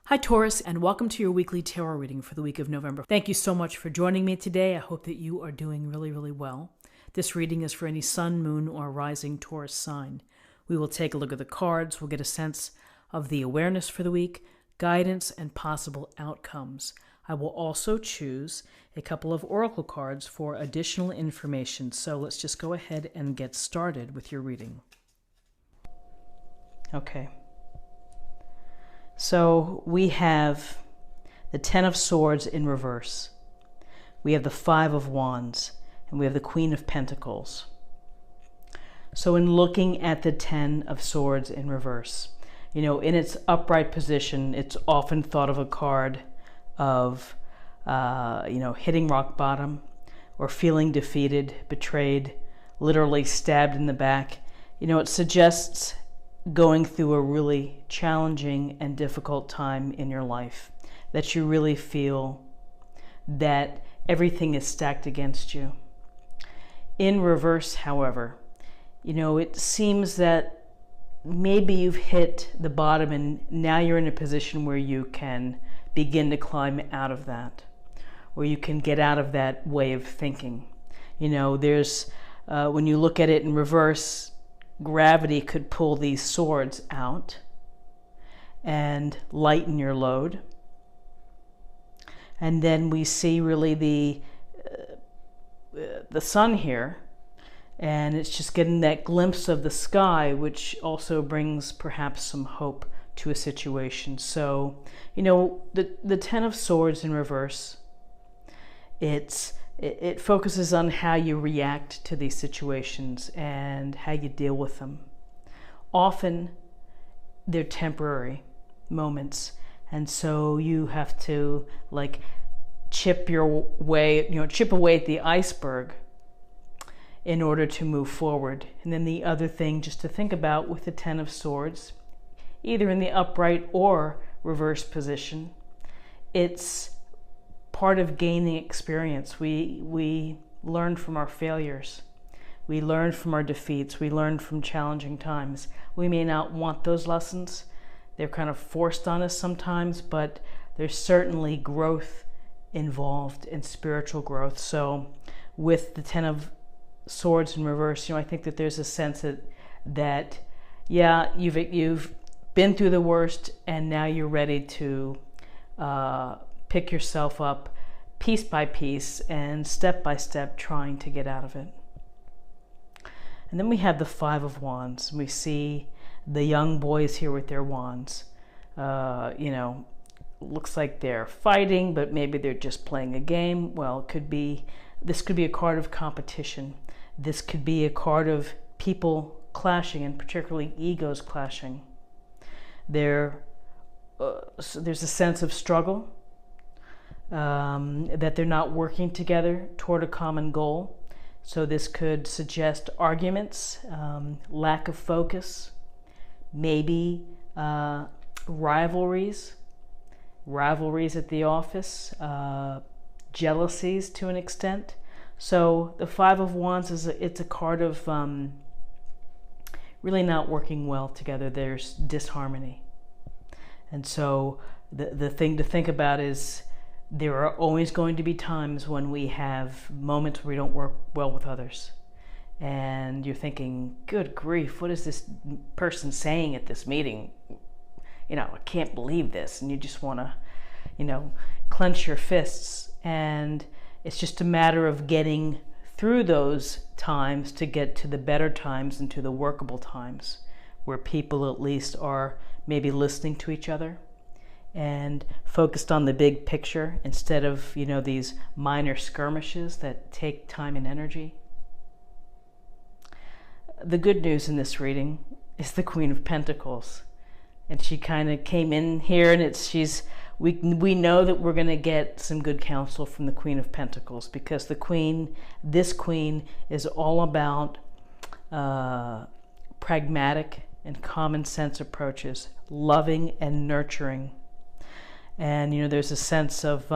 Hi Taurus, and welcome to your weekly tarot reading for the week of November. Thank you so much for joining me today. I hope that you are doing really well. This reading is for any sun, moon, or rising Taurus sign. We will take a look at the cards. We'll get a sense of the awareness for the week, guidance, and possible outcomes. I will also choose a couple of oracle cards for additional information. So let's just go ahead and get started with your reading. Okay. So we have the Ten of Swords in reverse. We have the Five of Wands, and we have the Queen of Pentacles. So in looking at the Ten of Swords in reverse, in its upright position, it's often thought of a card of, hitting rock bottom or feeling defeated, betrayed, literally stabbed in the back. It suggests going through a really challenging and difficult time in your life, that you really feel that everything is stacked against you. In reverse, however, it seems that maybe you've hit the bottom and now you're in a position where you can begin to climb out of that, or you can get out of that way of thinking. There's, when you look at it in reverse, gravity could pull these swords out and lighten your load. And then we see really the sun here, and it's just getting that glimpse of the sky, which also brings perhaps some hope to a situation. So, the Ten of Swords in reverse, it focuses on how you react to these situations and how you deal with them. Often they're temporary moments, and so you have to chip away at the iceberg in order to move forward. And then the other thing just to think about with the Ten of Swords, either in the upright or reverse position, it's part of gaining experience. We learn from our failures. We learn from our defeats. We learn from challenging times. We may not want those lessons. They're kind of forced on us sometimes, but there's certainly growth involved in spiritual growth. So with the Ten of Swords in reverse, I think that there's a sense that you've been through the worst, and now you're ready to pick yourself up piece by piece and step by step, trying to get out of it. And then we have the Five of Wands. We see the young boys here with their wands. Looks like they're fighting, but maybe they're just playing a game. Well, this could be a card of competition. This could be a card of people clashing, and particularly egos clashing. There's a sense of struggle, that they're not working together toward a common goal. So this could suggest arguments, lack of focus, maybe rivalries at the office, jealousies to an extent. So the Five of Wands it's a card of really not working well together. There's disharmony. And so the thing to think about is there are always going to be times when we have moments where we don't work well with others. And you're thinking, good grief, what is this person saying at this meeting? I can't believe this. And you just want to, clench your fists. And it's just a matter of getting through those times to get to the better times and to the workable times where people at least are maybe listening to each other and focused on the big picture instead of, these minor skirmishes that take time and energy. The good news in this reading is the Queen of Pentacles. And she kind of came in here, and we know that we're going to get some good counsel from the Queen of Pentacles, because this queen is all about pragmatic and common sense approaches, loving and nurturing. And, there's a sense of,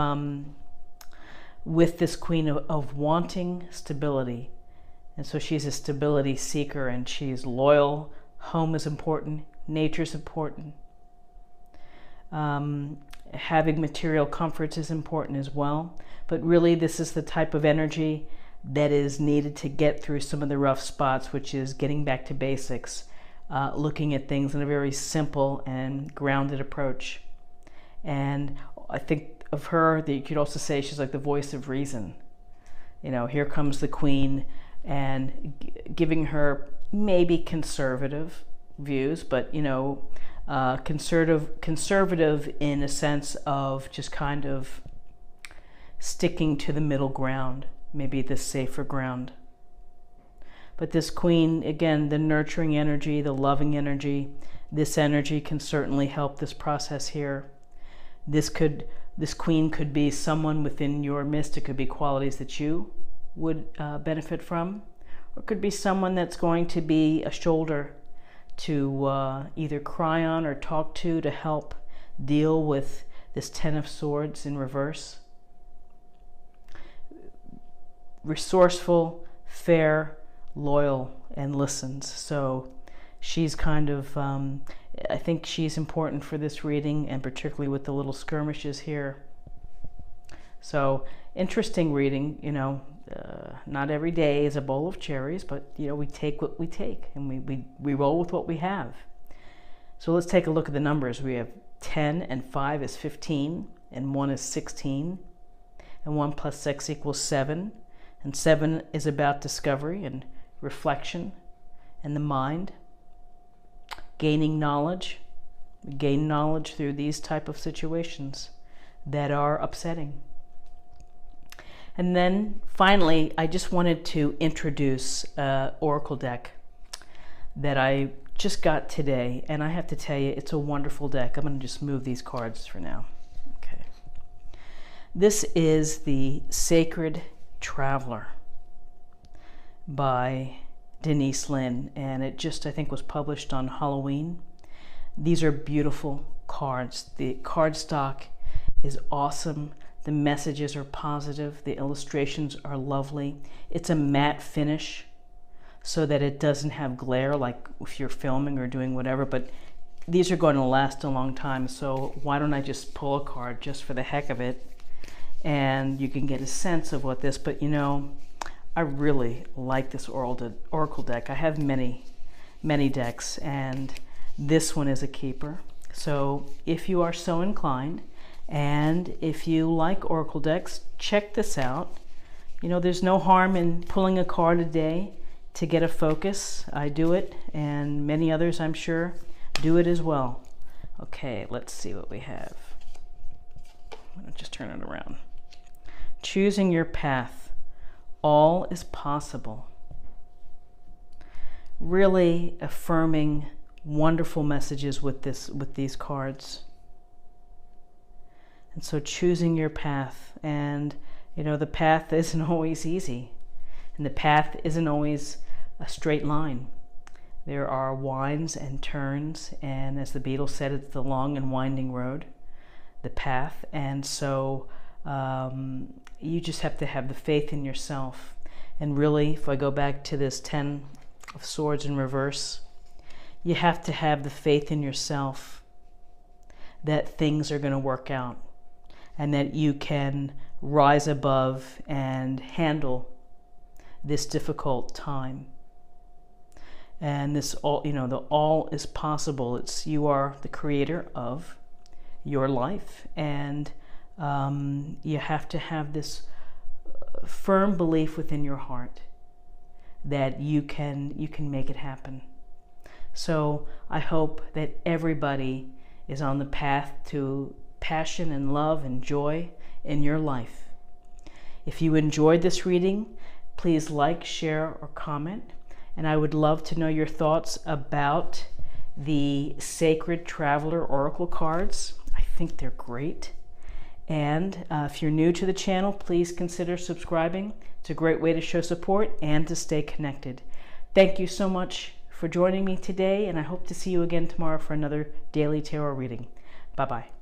with this queen, of wanting stability. And so she's a stability seeker, and she's loyal. Home is important. Nature's important. Having material comforts is important as well. But really, this is the type of energy that is needed to get through some of the rough spots, which is getting back to basics, looking at things in a very simple and grounded approach. And I think of her that you could also say she's like the voice of reason. You know, here comes the Queen, and giving her maybe conservative views, but you know, conservative in a sense of just kind of sticking to the middle ground, maybe the safer ground. But this Queen, again, the nurturing energy, the loving energy, this energy can certainly help this process here. This Queen could be someone within your midst. It could be qualities that you would benefit from, or it could be someone that's going to be a shoulder to either cry on or talk to help deal with this Ten of Swords in reverse. Resourceful, fair, loyal, and listens. So she's kind of, I think she's important for this reading, and particularly with the little skirmishes here. So interesting reading, you know. Not every day is a bowl of cherries, but you know, we take what we take, and we roll with what we have. So let's take a look at the numbers. We have 10 and 5 is 15, and 1 is 16, and 1 plus 6 equals 7, and 7 is about discovery and reflection and the mind, gaining knowledge. We gain knowledge through these type of situations that are upsetting. And then finally, I just wanted to introduce an oracle deck that I just got today, and I have to tell you, it's a wonderful deck. I'm going to just move these cards for now. Okay. This is the Sacred Traveler by Denise Linn, and it just, I think, was published on Halloween. These are beautiful cards. The cardstock is awesome. The messages are positive. The illustrations are lovely. It's a matte finish so that it doesn't have glare like if you're filming or doing whatever, but these are going to last a long time. So why don't I just pull a card just for the heck of it, and you can get a sense of what this, but you know, I really like this oracle deck. I have many decks, and this one is a keeper. So if you are so inclined, and if you like oracle decks, check this out. You know, there's no harm in pulling a card a day to get a focus. I do it, and many others, I'm sure, do it as well. Okay, let's see what we have. I'm gonna just turn it around. Choosing your path. All is possible. Really affirming wonderful messages with these cards. And so choosing your path, and you know, the path isn't always easy, and the path isn't always a straight line. There are winds and turns, and as the Beatles said, it's the long and winding road, the path. And so you just have to have the faith in yourself. And really, if I go back to this 10 of Swords in reverse, you have to have the faith in yourself that things are going to work out, and that you can rise above and handle this difficult time. And this all, you know, the all is possible. It's, you are the creator of your life, and you have to have this firm belief within your heart that you can make it happen. So I hope that everybody is on the path to passion and love and joy in your life. If you enjoyed this reading, please like, share, or comment. And I would love to know your thoughts about the Sacred Traveler Oracle cards. I think they're great. And if you're new to the channel, please consider subscribing. It's a great way to show support and to stay connected. Thank you so much for joining me today, and I hope to see you again tomorrow for another daily tarot reading. Bye-bye.